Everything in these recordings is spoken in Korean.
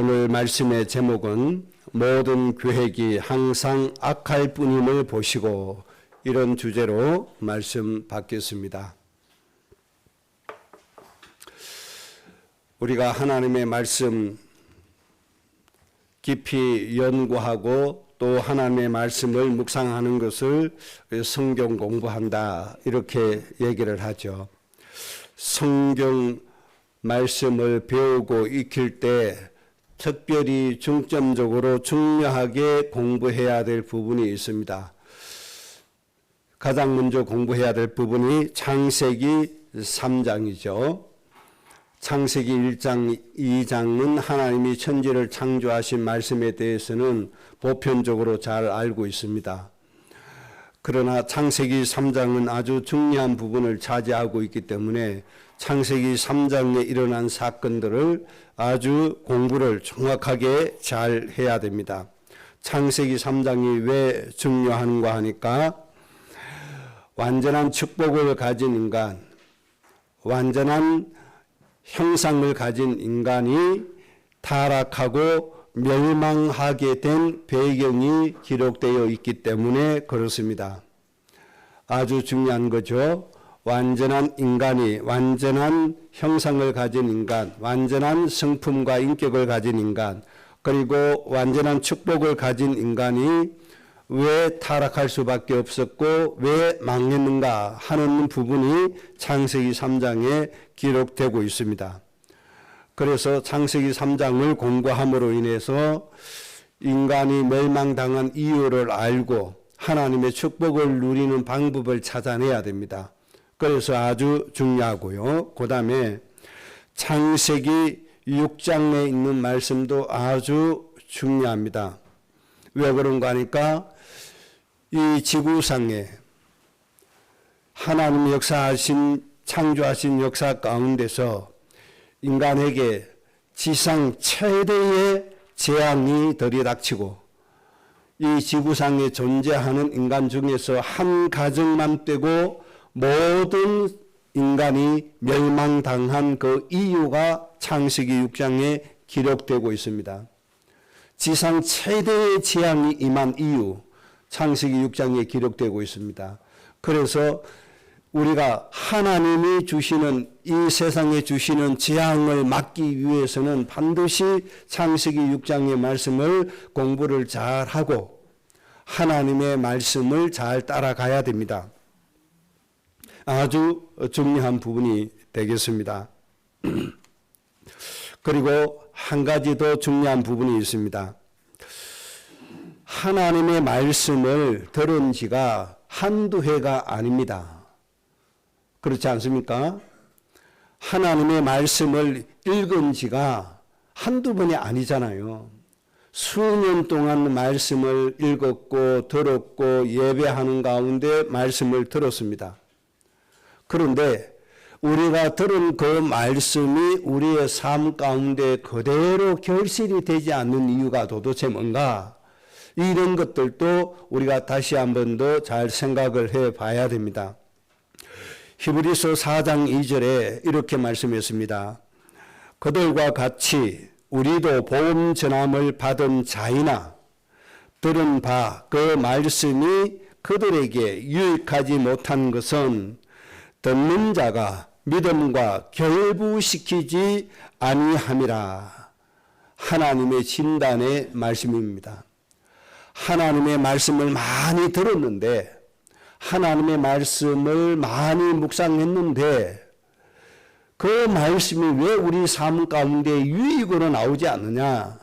오늘 말씀의 제목은 모든 계획이 항상 악할 뿐임을 보시고, 이런 주제로 말씀 받겠습니다. 우리가 하나님의 말씀 깊이 연구하고 또 하나님의 말씀을 묵상하는 것을 성경 공부한다, 이렇게 얘기를 하죠. 성경 말씀을 배우고 익힐 때 특별히 중점적으로 중요하게 공부해야 될 부분이 있습니다. 가장 먼저 공부해야 될 부분이 창세기 3장이죠. 창세기 1장, 2장은 하나님이 천지를 창조하신 말씀에 대해서는 보편적으로 잘 알고 있습니다. 그러나 창세기 3장은 아주 중요한 부분을 차지하고 있기 때문에 창세기 3장에 일어난 사건들을 아주 공부를 정확하게 잘 해야 됩니다. 창세기 3장이 왜 중요한가 하니까 완전한 축복을 가진 인간, 완전한 형상을 가진 인간이 타락하고 멸망하게 된 배경이 기록되어 있기 때문에 그렇습니다. 아주 중요한 거죠. 완전한 인간이, 완전한 형상을 가진 인간, 완전한 성품과 인격을 가진 인간, 그리고 완전한 축복을 가진 인간이 왜 타락할 수밖에 없었고 왜 망했는가 하는 부분이 창세기 3장에 기록되고 있습니다. 그래서 창세기 3장을 공부함으로 인해서 인간이 멸망당한 이유를 알고 하나님의 축복을 누리는 방법을 찾아내야 됩니다. 그래서 아주 중요하고요. 그 다음에 창세기 6장에 있는 말씀도 아주 중요합니다. 왜 그런가 하니까 이 지구상에 하나님 역사하신, 창조하신 역사 가운데서 인간에게 지상 최대의 재앙이 들이닥치고 이 지구상에 존재하는 인간 중에서 한 가정만 빼고 모든 인간이 멸망당한 그 이유가 창세기 6장에 기록되고 있습니다. 지상 최대의 재앙이 임한 이유, 창세기 6장에 기록되고 있습니다. 그래서 우리가 하나님이 주시는, 이 세상에 주시는 재앙을 막기 위해서는 반드시 창세기 6장의 말씀을 공부를 잘 하고 하나님의 말씀을 잘 따라가야 됩니다. 아주 중요한 부분이 되겠습니다. 그리고 한 가지 더 중요한 부분이 있습니다. 하나님의 말씀을 들은 지가 한두 해가 아닙니다. 그렇지 않습니까? 하나님의 말씀을 읽은 지가 한두 번이 아니잖아요. 수년 동안 말씀을 읽었고 들었고 예배하는 가운데 말씀을 들었습니다. 그런데 우리가 들은 그 말씀이 우리의 삶 가운데 그대로 결실이 되지 않는 이유가 도대체 뭔가? 이런 것들도 우리가 다시 한 번 더 잘 생각을 해 봐야 됩니다. 히브리서 4장 2절에 이렇게 말씀했습니다. 그들과 같이 우리도 복음 전함을 받은 자이나 들은 바 그 말씀이 그들에게 유익하지 못한 것은 듣는 자가 믿음과 결부시키지 아니함이라. 하나님의 진단의 말씀입니다. 하나님의 말씀을 많이 들었는데, 하나님의 말씀을 많이 묵상했는데 그 말씀이 왜 우리 삶 가운데 유익으로 나오지 않느냐,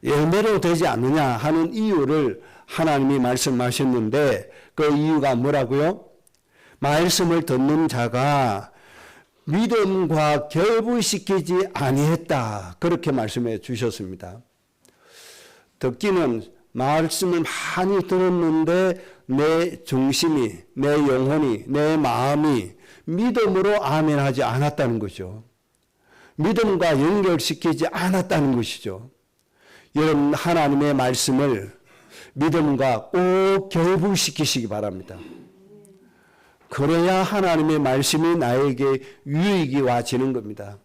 열매로 되지 않느냐 하는 이유를 하나님이 말씀하셨는데 그 이유가 뭐라고요? 말씀을 듣는 자가 믿음과 결부시키지 아니했다, 그렇게 말씀해 주셨습니다. 듣기는 말씀을 많이 들었는데 내 중심이, 내 영혼이, 내 마음이 믿음으로 아멘하지 않았다는 거죠. 믿음과 연결시키지 않았다는 것이죠. 여러분, 하나님의 말씀을 믿음과 꼭 결부시키시기 바랍니다. 그래야 하나님의 말씀이 나에게 유익이 와지는 겁니다.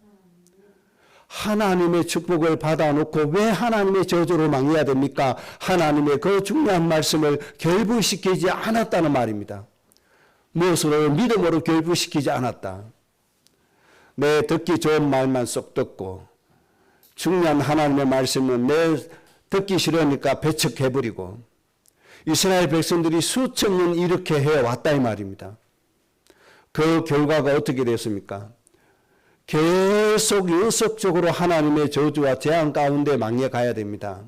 하나님의 축복을 받아놓고 왜 하나님의 저주로 망해야 됩니까? 하나님의 그 중요한 말씀을 결부시키지 않았다는 말입니다. 무엇으로? 믿음으로 결부시키지 않았다. 내 듣기 좋은 말만 쏙 듣고 중요한 하나님의 말씀은 내 듣기 싫으니까 배척해버리고 이스라엘 백성들이 수천 년 이렇게 해왔다 이 말입니다. 그 결과가 어떻게 됐습니까? 계속 연속적으로 하나님의 저주와 재앙 가운데 망해가야 됩니다.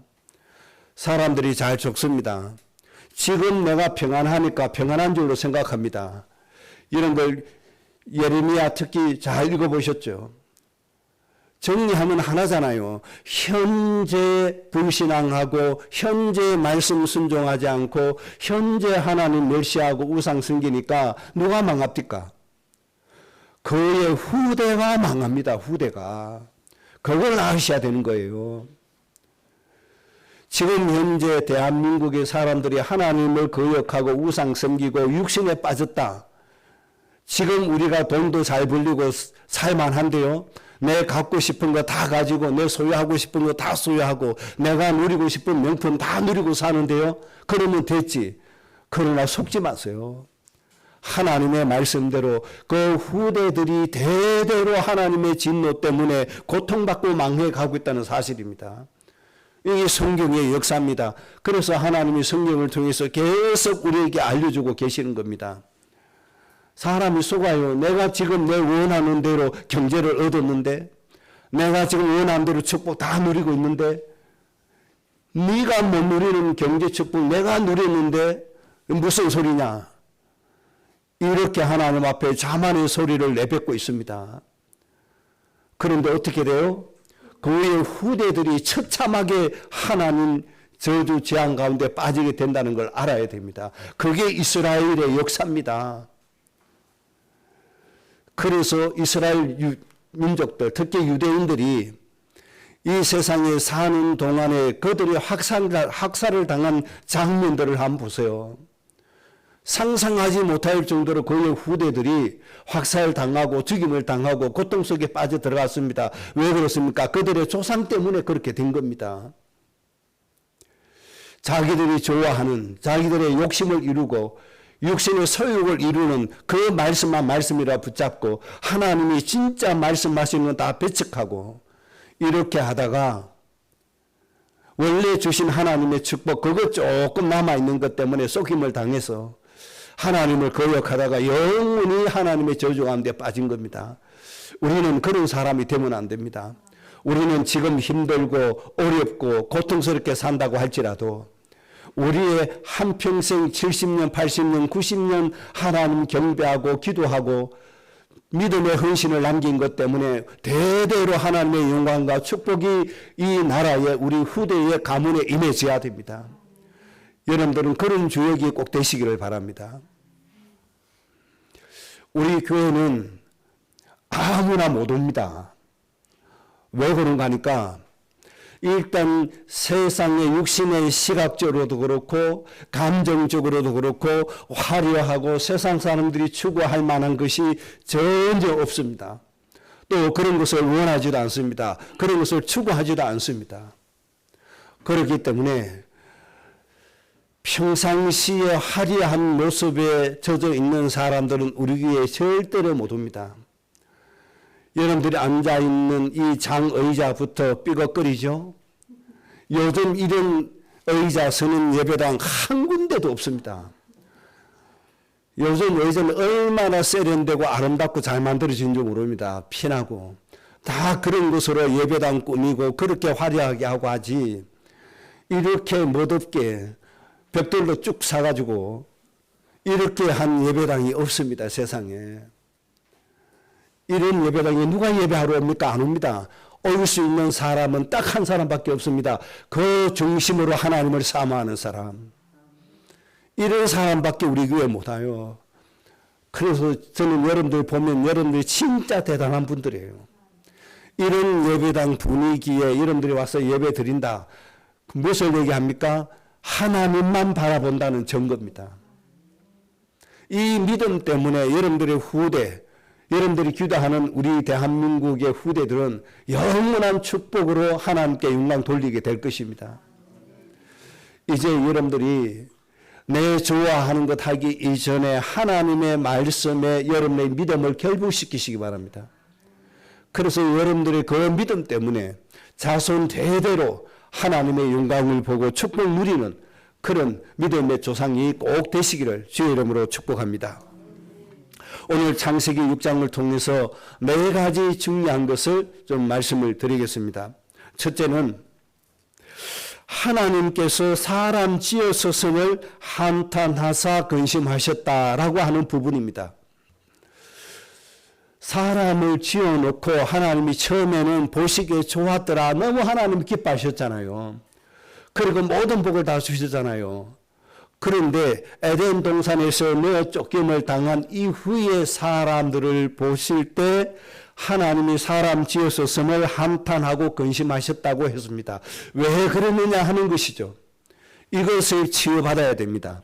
사람들이 잘 적습니다. 지금 내가 평안하니까 평안한 줄로 생각합니다. 이런 걸 예레미야 특히 잘 읽어보셨죠? 정리하면 하나잖아요. 현재 불신앙하고 현재 말씀 순종하지 않고 현재 하나님 멸시하고 우상 섬기니까 누가 망합니까? 그의 후대가 망합니다. 후대가. 그걸 아셔야 되는 거예요. 지금 현재 대한민국의 사람들이 하나님을 거역하고 우상 섬기고 육신에 빠졌다. 지금 우리가 돈도 잘 벌리고 살만한데요. 내 갖고 싶은 거 다 가지고 내 소유하고 싶은 거 다 소유하고 내가 누리고 싶은 명품 다 누리고 사는데요. 그러면 됐지. 그러나 속지 마세요. 하나님의 말씀대로 그 후대들이 대대로 하나님의 진노 때문에 고통받고 망해가고 있다는 사실입니다. 이게 성경의 역사입니다. 그래서 하나님이 성경을 통해서 계속 우리에게 알려주고 계시는 겁니다. 사람이 속아요. 내가 지금 내 원하는 대로 경제를 얻었는데 내가 지금 원하는 대로 축복 다 누리고 있는데 네가 못 누리는 경제 축복 내가 누렸는데 무슨 소리냐. 이렇게 하나님 앞에 자만의 소리를 내뱉고 있습니다. 그런데 어떻게 돼요? 그의 후대들이 처참하게 하나님 저주 재앙 가운데 빠지게 된다는 걸 알아야 됩니다. 그게 이스라엘의 역사입니다. 그래서 이스라엘 민족들, 특히 유대인들이 이 세상에 사는 동안에 그들이 학살을 당한 장면들을 한번 보세요. 상상하지 못할 정도로 그의 후대들이 학살당하고 죽임을 당하고 고통 속에 빠져들어갔습니다. 왜 그렇습니까? 그들의 조상 때문에 그렇게 된 겁니다. 자기들이 좋아하는 자기들의 욕심을 이루고 육신의 소욕을 이루는 그 말씀만 말씀이라 붙잡고 하나님이 진짜 말씀하시는 건 다 배척하고 이렇게 하다가 원래 주신 하나님의 축복 그거 조금 남아있는 것 때문에 속임을 당해서 하나님을 거역하다가 영원히 하나님의 저주 가운데 빠진 겁니다. 우리는 그런 사람이 되면 안 됩니다. 우리는 지금 힘들고 어렵고 고통스럽게 산다고 할지라도 우리의 한평생 70년, 80년, 90년 하나님 경배하고 기도하고 믿음의 헌신을 남긴 것 때문에 대대로 하나님의 영광과 축복이 이 나라의 우리 후대의 가문에 임해져야 됩니다. 여러분들은 그런 주역이 꼭 되시기를 바랍니다. 우리 교회는 아무나 못 옵니다. 왜 그런가 하니까 일단 세상의 육신의 시각적으로도 그렇고 감정적으로도 그렇고 화려하고 세상 사람들이 추구할 만한 것이 전혀 없습니다. 또 그런 것을 원하지도 않습니다. 그런 것을 추구하지도 않습니다. 그렇기 때문에 평상시에 화려한 모습에 젖어 있는 사람들은 우리 교회에 절대로 못 옵니다. 여러분들이 앉아있는 이 장의자부터 삐걱거리죠. 요즘 이런 의자 서는 예배당 한 군데도 없습니다. 요즘 의자는 얼마나 세련되고 아름답고 잘 만들어진 줄 모릅니다. 피나고 다 그런 것으로 예배당 꾸미고 그렇게 화려하게 하고 하지 이렇게 멋없게 벽돌로 쭉 사가지고 이렇게 한 예배당이 없습니다. 세상에. 이런 예배당에 누가 예배하러 옵니까? 안 옵니다. 올 수 있는 사람은 딱 한 사람밖에 없습니다. 그 중심으로 하나님을 사모하는 사람. 이런 사람밖에 우리 교회 못 와요. 그래서 저는 여러분들 보면 여러분들이 진짜 대단한 분들이에요. 이런 예배당 분위기에 여러분들이 와서 예배 드린다. 무엇을 얘기합니까? 하나님만 바라본다는 증거입니다. 이 믿음 때문에 여러분들의 후대, 여러분들이 기도하는 우리 대한민국의 후대들은 영원한 축복으로 하나님께 영광 돌리게 될 것입니다. 이제 여러분들이 내 좋아하는 것 하기 이전에 하나님의 말씀에 여러분의 믿음을 결부시키시기 바랍니다. 그래서 여러분들의 그 믿음 때문에 자손 대대로 하나님의 영광을 보고 축복 누리는 그런 믿음의 조상이 꼭 되시기를 주의 이름으로 축복합니다. 오늘 창세기 6장을 통해서 4가지 중요한 것을 좀 말씀을 드리겠습니다. 첫째는 하나님께서 사람 지으셨음을 한탄하사 근심하셨다라고 하는 부분입니다. 사람을 지어놓고 하나님이 처음에는 보시기에 좋았더라. 너무 하나님 기뻐하셨잖아요. 그리고 모든 복을 다 주셨잖아요. 그런데 에덴 동산에서 내어 쫓김을 당한 이후에 사람들을 보실 때 하나님이 사람 지으셨음을 한탄하고 근심하셨다고 했습니다. 왜 그러느냐 하는 것이죠. 이것을 치유받아야 됩니다.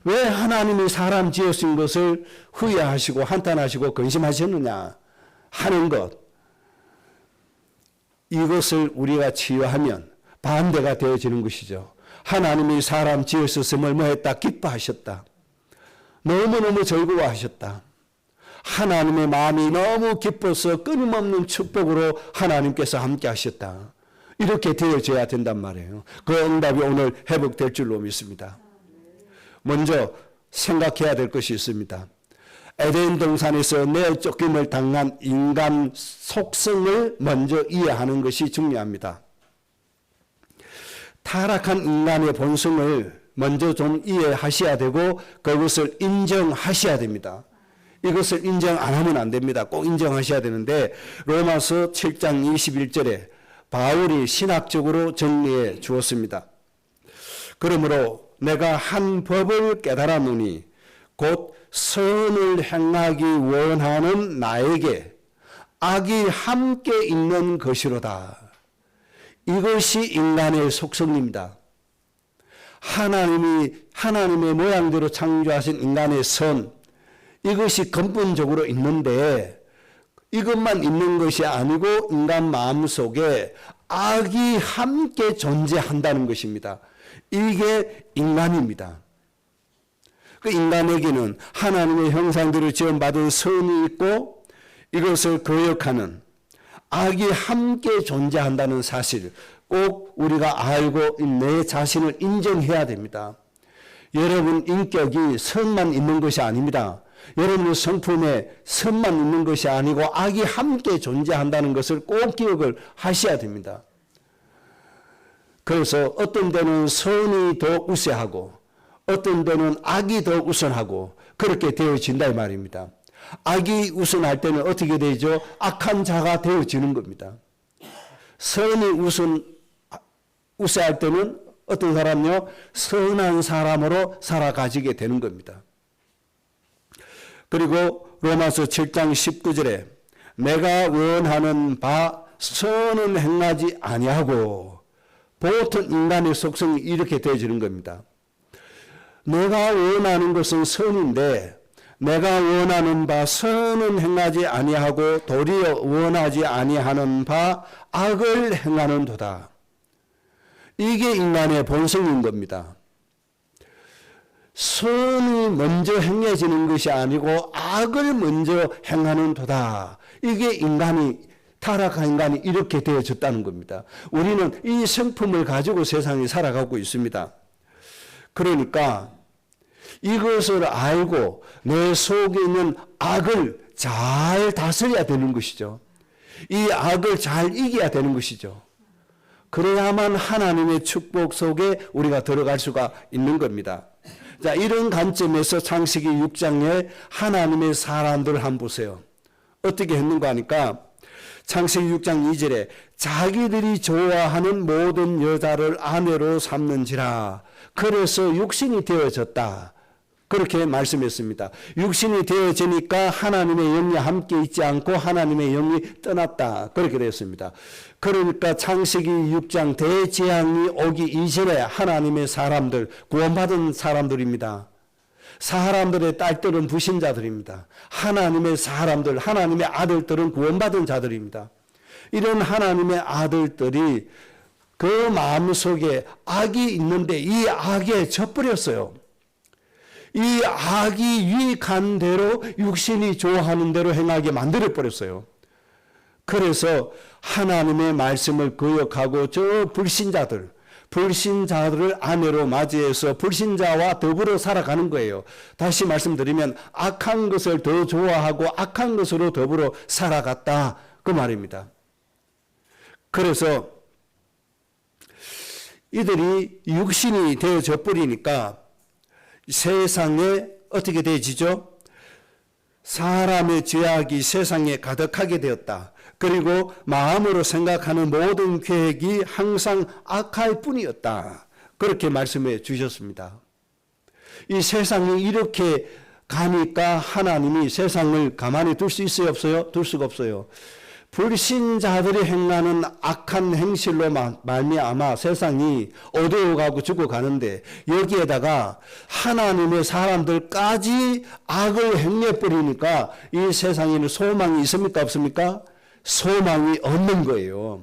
왜 하나님이 사람 지으신 것을 후회하시고 한탄하시고 근심하셨느냐 하는 것, 이것을 우리가 치유하면 반대가 되어지는 것이죠. 하나님이 사람 지으셨음을 뭐했다? 기뻐하셨다. 너무너무 즐거워하셨다. 하나님의 마음이 너무 기뻐서 끊임없는 축복으로 하나님께서 함께 하셨다. 이렇게 되어져야 된단 말이에요. 그 응답이 오늘 회복될 줄로 믿습니다. 먼저 생각해야 될 것이 있습니다. 에덴 동산에서 내어 쫓김을 당한 인간 속성을 먼저 이해하는 것이 중요합니다. 타락한 인간의 본성을 먼저 좀 이해하셔야 되고 그것을 인정하셔야 됩니다. 이것을 인정 안 하면 안 됩니다. 꼭 인정하셔야 되는데 로마서 7장 21절에 바울이 신학적으로 정리해 주었습니다. 그러므로 내가 한 법을 깨달았노니 곧 선을 행하기 원하는 나에게 악이 함께 있는 것이로다. 이것이 인간의 속성입니다. 하나님의 모양대로 창조하신 인간의 선, 이것이 근본적으로 있는데 이것만 있는 것이 아니고 인간 마음속에 악이 함께 존재한다는 것입니다. 이게 인간입니다. 그 인간에게는 하나님의 형상대로 지음받은 선이 있고 이것을 거역하는 악이 함께 존재한다는 사실 꼭 우리가 알고 내 자신을 인정해야 됩니다. 여러분 인격이 선만 있는 것이 아닙니다. 여러분의 성품에 선만 있는 것이 아니고 악이 함께 존재한다는 것을 꼭 기억을 하셔야 됩니다. 그래서 어떤 때는 선이 더 우세하고 어떤 때는 악이 더 우선하고 그렇게 되어진다 이 말입니다. 악이 우선할 때는 어떻게 되죠? 악한 자가 되어지는 겁니다. 선이 우세할 때는 어떤 사람요? 선한 사람으로 살아가지게 되는 겁니다. 그리고 로마서 7장 19절에 내가 원하는 바 선은 행하지 아니하고 보통 인간의 속성이 이렇게 되어지는 겁니다. 내가 원하는 것은 선인데 내가 원하는 바 선은 행하지 아니하고 도리어 원하지 아니하는 바 악을 행하는도다. 이게 인간의 본성인 겁니다. 선이 먼저 행해지는 것이 아니고 악을 먼저 행하는도다. 이게 타락한 인간이 이렇게 되어졌다는 겁니다. 우리는 이 성품을 가지고 세상에 살아가고 있습니다. 그러니까 이것을 알고 내 속에 있는 악을 잘 다스려야 되는 것이죠. 이 악을 잘 이겨야 되는 것이죠. 그래야만 하나님의 축복 속에 우리가 들어갈 수가 있는 겁니다. 자, 이런 관점에서 창세기 6장에 하나님의 사람들을 한번 보세요. 어떻게 했는가 하니까 창세기 6장 2절에 자기들이 좋아하는 모든 여자를 아내로 삼는지라 그래서 육신이 되어졌다. 그렇게 말씀했습니다. 육신이 되어지니까 하나님의 영이 함께 있지 않고 하나님의 영이 떠났다. 그렇게 되었습니다. 그러니까 창세기 6장 대재앙이 오기 이전에 하나님의 사람들, 구원받은 사람들입니다. 사람들의 딸들은 불신자들입니다. 하나님의 사람들, 하나님의 아들들은 구원받은 자들입니다. 이런 하나님의 아들들이 그 마음속에 악이 있는데 이 악에 젖버렸어요. 이 악이 유익한 대로 육신이 좋아하는 대로 행하게 만들어버렸어요. 그래서 하나님의 말씀을 거역하고 저 불신자들을 아내로 맞이해서 불신자와 더불어 살아가는 거예요. 다시 말씀드리면 악한 것을 더 좋아하고 악한 것으로 더불어 살아갔다 그 말입니다. 그래서 이들이 육신이 되어져 버리니까 세상에 어떻게 되어지죠? 사람의 죄악이 세상에 가득하게 되었다. 그리고 마음으로 생각하는 모든 계획이 항상 악할 뿐이었다. 그렇게 말씀해 주셨습니다. 이 세상이 이렇게 가니까 하나님이 세상을 가만히 둘 수 있어요? 없어요? 둘 수가 없어요. 불신자들이 행하는 악한 행실로 말미암아 세상이 어두워가고 죽어가는데 여기에다가 하나님의 사람들까지 악을 행해버리니까 이 세상에는 소망이 있습니까? 없습니까? 소망이 없는 거예요.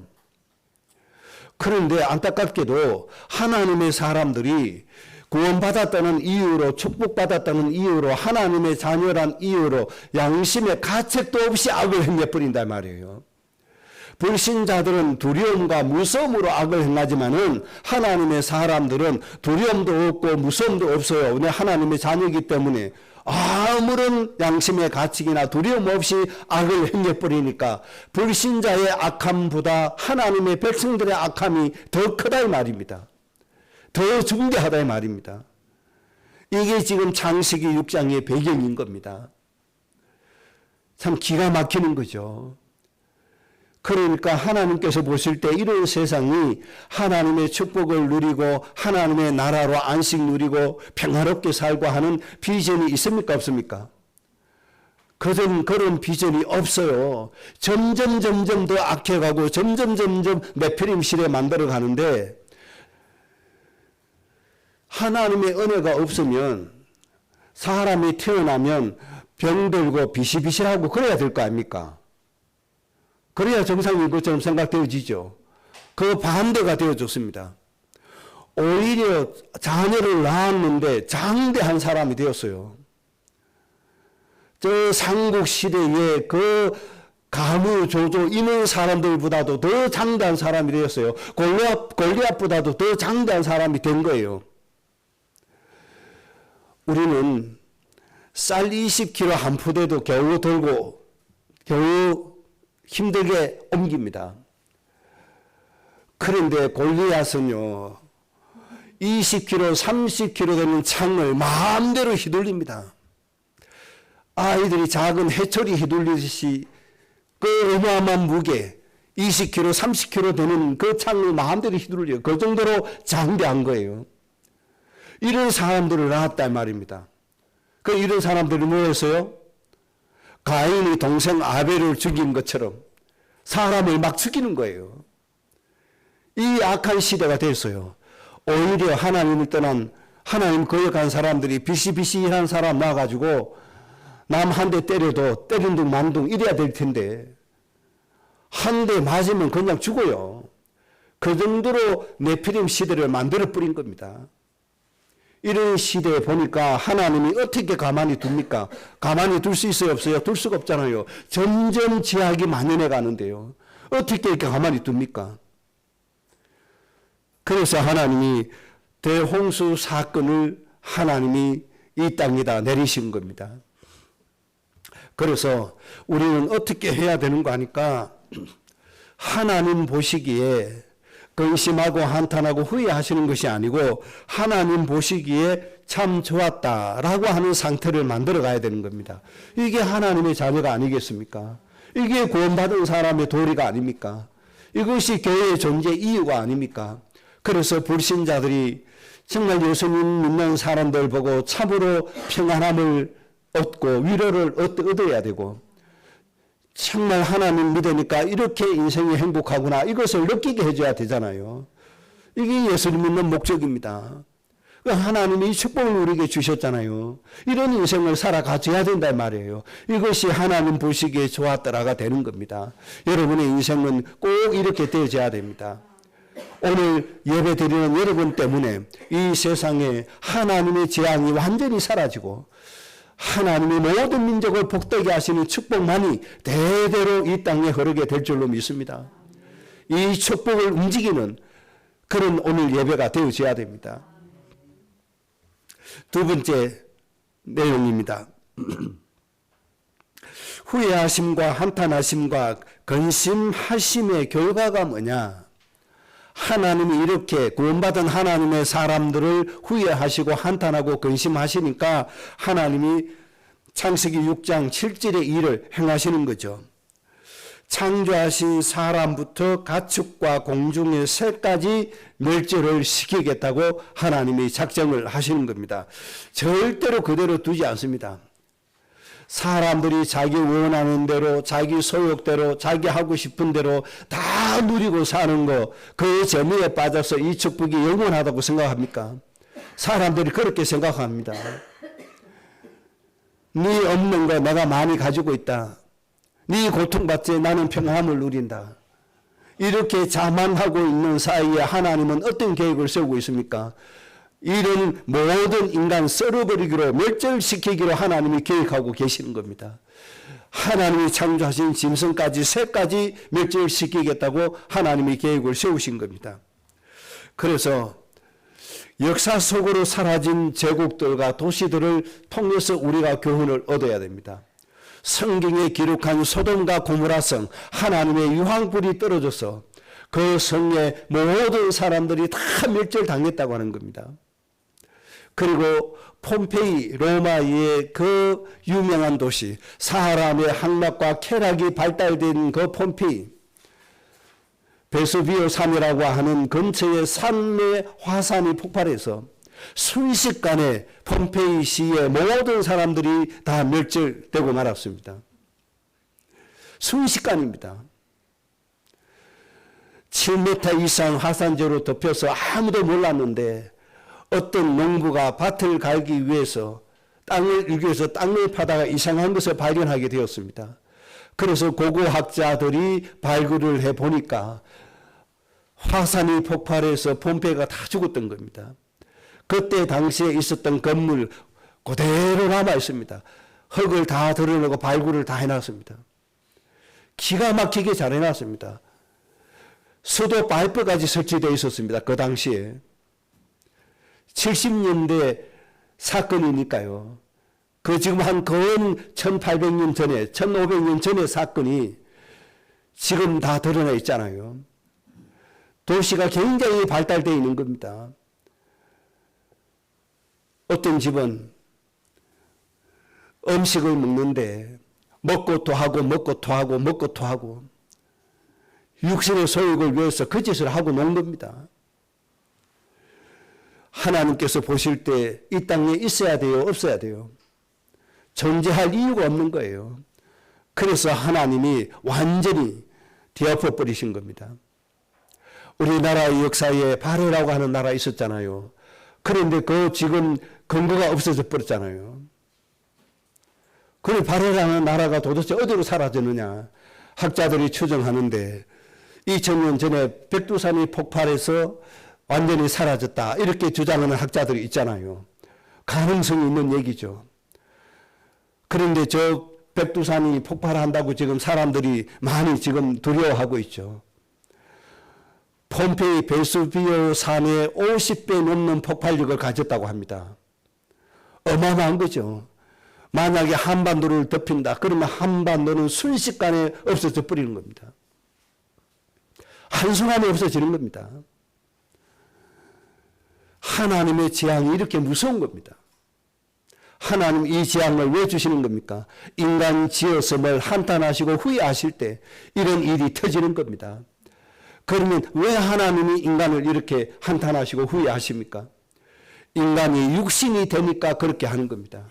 그런데 안타깝게도 하나님의 사람들이 구원받았다는 이유로 축복받았다는 이유로 하나님의 자녀란 이유로 양심의 가책도 없이 악을 행해버린단 말이에요. 불신자들은 두려움과 무서움으로 악을 행하지만은 하나님의 사람들은 두려움도 없고 무서움도 없어요. 왜? 하나님의 자녀이기 때문에 아무런 양심의 가책이나 두려움 없이 악을 행해버리니까 불신자의 악함보다 하나님의 백성들의 악함이 더 크다 이 말입니다. 더 중대하다 이 말입니다. 이게 지금 창세기 6장의 배경인 겁니다. 참 기가 막히는 거죠. 그러니까 하나님께서 보실 때 이런 세상이 하나님의 축복을 누리고 하나님의 나라로 안식 누리고 평화롭게 살고 하는 비전이 있습니까? 없습니까? 그런 비전이 없어요. 점점 더 악해가고 점점 네피림실에 만들어 가는데 하나님의 은혜가 없으면 사람이 태어나면 병들고 비실비실하고 그래야 될 거 아닙니까? 그래야 정상인 것처럼 생각되어지죠. 그 반대가 되어졌습니다. 오히려 자녀를 낳았는데 장대한 사람이 되었어요. 저 삼국시대에 그 가무조조 이런 사람들보다도 더 장대한 사람이 되었어요. 골리앗보다도 더 장대한 사람이 된 거예요. 우리는 쌀 20kg 한 푸대도 겨우 들고 겨우 힘들게 옮깁니다. 그런데 골리앗은요 20kg 30kg 되는 창을 마음대로 휘둘립니다. 아이들이 작은 해초리 휘둘리듯이 그 어마어마한 무게 20kg 30kg 되는 그 창을 마음대로 휘둘려요. 그 정도로 장대한 거예요. 이런 사람들을 낳았단 말입니다. 그 이런 사람들이 뭐였어요? 가인이 동생 아벨을 죽인 것처럼 사람을 막 죽이는 거예요. 이 악한 시대가 됐어요. 오히려 하나님을 떠난 하나님 거역한 사람들이 비시비시한 사람 나와가지고 남 한 대 때려도 때린 둥 만 둥 이래야 될 텐데 한 대 맞으면 그냥 죽어요. 그 정도로 네피림 시대를 만들어 버린 겁니다. 이런 시대에 보니까 하나님이 어떻게 가만히 둡니까? 가만히 둘 수 있어요? 없어요? 둘 수가 없잖아요. 점점 죄악이 만연해 가는데요. 어떻게 이렇게 가만히 둡니까? 그래서 하나님이 대홍수 사건을 하나님이 이 땅에다 내리신 겁니다. 그래서 우리는 어떻게 해야 되는 거 하니까 하나님 보시기에 근심하고 한탄하고 후회하시는 것이 아니고 하나님 보시기에 참 좋았다라고 하는 상태를 만들어 가야 되는 겁니다. 이게 하나님의 자녀가 아니겠습니까? 이게 구원받은 사람의 도리가 아닙니까? 이것이 교회의 존재 이유가 아닙니까? 그래서 불신자들이 정말 예수님 믿는 사람들 보고 참으로 평안함을 얻고 위로를 얻어야 되고 정말 하나님 믿으니까 이렇게 인생이 행복하구나 이것을 느끼게 해줘야 되잖아요. 이게 예수님 믿는 목적입니다. 하나님이 이 축복을 우리에게 주셨잖아요. 이런 인생을 살아가줘야 된단 말이에요. 이것이 하나님 보시기에 좋았더라가 되는 겁니다. 여러분의 인생은 꼭 이렇게 되어져야 됩니다. 오늘 예배 드리는 여러분 때문에 이 세상에 하나님의 재앙이 완전히 사라지고 하나님의 모든 민족을 복되게 하시는 축복만이 대대로 이 땅에 흐르게 될 줄로 믿습니다. 이 축복을 움직이는 그런 오늘 예배가 되어져야 됩니다. 두 번째 내용입니다. 후회하심과 한탄하심과 근심하심의 결과가 뭐냐? 하나님이 이렇게 구원받은 하나님의 사람들을 후회하시고 한탄하고 근심하시니까 하나님이 창세기 6장 7절의 일을 행하시는 거죠. 창조하신 사람부터 가축과 공중의 새까지 멸절을 시키겠다고 하나님이 작정을 하시는 겁니다. 절대로 그대로 두지 않습니다. 사람들이 자기 원하는 대로 자기 소욕대로 자기 하고 싶은 대로 다 누리고 사는 거, 그 재미에 빠져서 이 축복이 영원하다고 생각합니까? 사람들이 그렇게 생각합니다. 네 없는 거 내가 많이 가지고 있다. 네 고통받지 나는 평안함을 누린다. 이렇게 자만하고 있는 사이에 하나님은 어떤 계획을 세우고 있습니까? 이런 모든 인간 썰어버리기로 멸절시키기로 하나님이 계획하고 계시는 겁니다. 하나님이 창조하신 짐승까지 새까지 멸절시키겠다고 하나님이 계획을 세우신 겁니다. 그래서 역사 속으로 사라진 제국들과 도시들을 통해서 우리가 교훈을 얻어야 됩니다. 성경에 기록한 소돔과 고모라성, 하나님의 유황불이 떨어져서 그 성의 모든 사람들이 다 멸절당했다고 하는 겁니다. 그리고 폼페이, 로마의 그 유명한 도시, 사람의 학문과 쾌락이 발달된 그 폼페이, 베수비오 산이라고 하는 근처의 산의 화산이 폭발해서 순식간에 폼페이시의 모든 사람들이 다 멸절되고 말았습니다. 순식간입니다. 7m 이상 화산재로 덮여서 아무도 몰랐는데 어떤 농부가 밭을 갈기 위해서 땅을 파다가 이상한 것을 발견하게 되었습니다. 그래서 고고학자들이 발굴을 해보니까 화산이 폭발해서 폼페이가 다 죽었던 겁니다. 그때 당시에 있었던 건물 그대로 남아 있습니다. 흙을 다 드러내고 발굴을 다 해놨습니다. 기가 막히게 잘 해놨습니다. 수도 파이프까지 설치되어 있었습니다. 그 당시에. 70년대 사건이니까요. 그 지금 한 거의 1800년 전에 1500년 전의 사건이 지금 다 드러나 있잖아요. 도시가 굉장히 발달되어 있는 겁니다. 어떤 집은 음식을 먹는데 먹고 토하고 먹고 토하고 먹고 토하고 육신의 소욕을 위해서 그 짓을 하고 논 겁니다. 하나님께서 보실 때 이 땅에 있어야 돼요? 없어야 돼요? 존재할 이유가 없는 거예요. 그래서 하나님이 완전히 뒤엎어 버리신 겁니다. 우리나라의 역사에 발해라고 하는 나라 있었잖아요. 그런데 그 지금 근거가 없어져 버렸잖아요. 그 발해라는 나라가 도대체 어디로 사라졌느냐? 학자들이 추정하는데 2000년 전에 백두산이 폭발해서 완전히 사라졌다. 이렇게 주장하는 학자들이 있잖아요. 가능성이 있는 얘기죠. 그런데 저 백두산이 폭발한다고 지금 사람들이 많이 지금 두려워하고 있죠. 폼페이 베수비오 산에 50배 넘는 폭발력을 가졌다고 합니다. 어마어마한 거죠. 만약에 한반도를 덮인다. 그러면 한반도는 순식간에 없어져 버리는 겁니다. 한순간에 없어지는 겁니다. 하나님의 재앙이 이렇게 무서운 겁니다. 하나님 이 재앙을 왜 주시는 겁니까? 인간 지었음을 한탄하시고 후회하실 때 이런 일이 터지는 겁니다. 그러면 왜 하나님이 인간을 이렇게 한탄하시고 후회하십니까? 인간이 육신이 되니까 그렇게 하는 겁니다.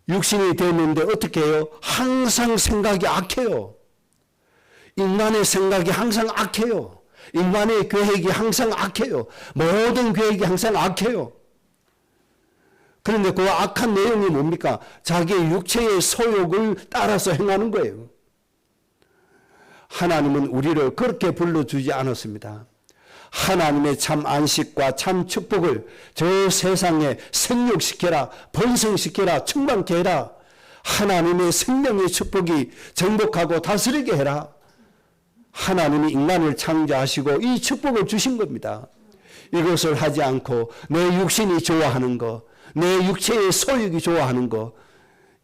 육신이 되는데 어떻게 해요? 항상 생각이 악해요. 인간의 생각이 항상 악해요. 인간의 계획이 항상 악해요. 모든 계획이 항상 악해요. 그런데 그 악한 내용이 뭡니까? 자기의 육체의 소욕을 따라서 행하는 거예요. 하나님은 우리를 그렇게 불러주지 않았습니다. 하나님의 참 안식과 참 축복을 저 세상에 생육시켜라, 번성시켜라, 충만케 해라. 하나님의 생명의 축복이 정복하고 다스리게 해라. 하나님이 인간을 창조하시고 이 축복을 주신 겁니다. 이것을 하지 않고 내 육신이 좋아하는 거, 내 육체의 소욕이 좋아하는 거,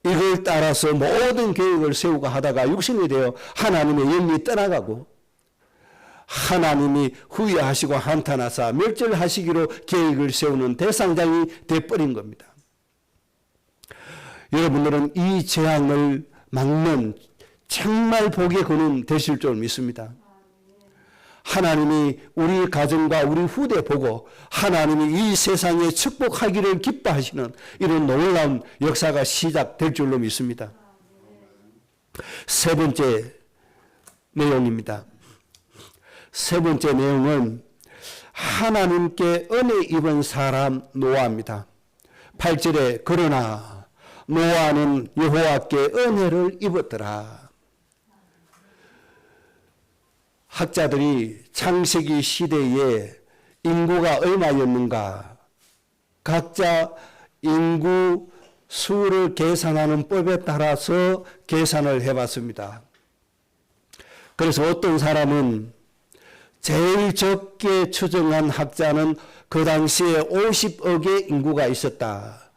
이걸 따라서 모든 계획을 세우고 하다가 육신이 되어 하나님의 영이 떠나가고 하나님이 후회하시고 한탄하사 멸절하시기로 계획을 세우는 대상장이 되어버린 겁니다. 여러분들은 이 재앙을 막는 정말 복의 근원 되실 줄 믿습니다. 하나님이 우리 가정과 우리 후대 보고 하나님이 이 세상에 축복하기를 기뻐하시는 이런 놀라운 역사가 시작될 줄로 믿습니다. 세 번째 내용입니다. 세 번째 내용은 하나님께 은혜 입은 사람 노아입니다. 8절에 그러나 노아는 여호와께 은혜를 입었더라. 학자들이 창세기 시대에 인구가 얼마였는가 각자 인구 수를 계산하는 법에 따라서 계산을 해봤습니다. 그래서 어떤 사람은 제일 적게 추정한 학자는 그 당시에 50억의 인구가 있었다.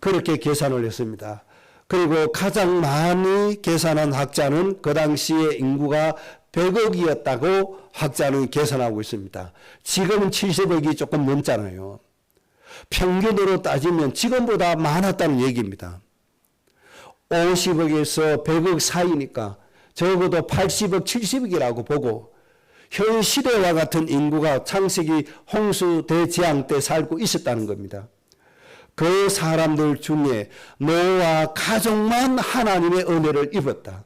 그렇게 계산을 했습니다. 그리고 가장 많이 계산한 학자는 그 당시에 인구가 100억이었다고 학자는 계산하고 있습니다. 지금은 70억이 조금 넘잖아요. 평균으로 따지면 지금보다 많았다는 얘기입니다. 50억에서 100억 사이니까 적어도 80억, 70억이라고 보고 현 시대와 같은 인구가 창세기 홍수 대재앙 때 살고 있었다는 겁니다. 그 사람들 중에 노아 가족만 하나님의 은혜를 입었다.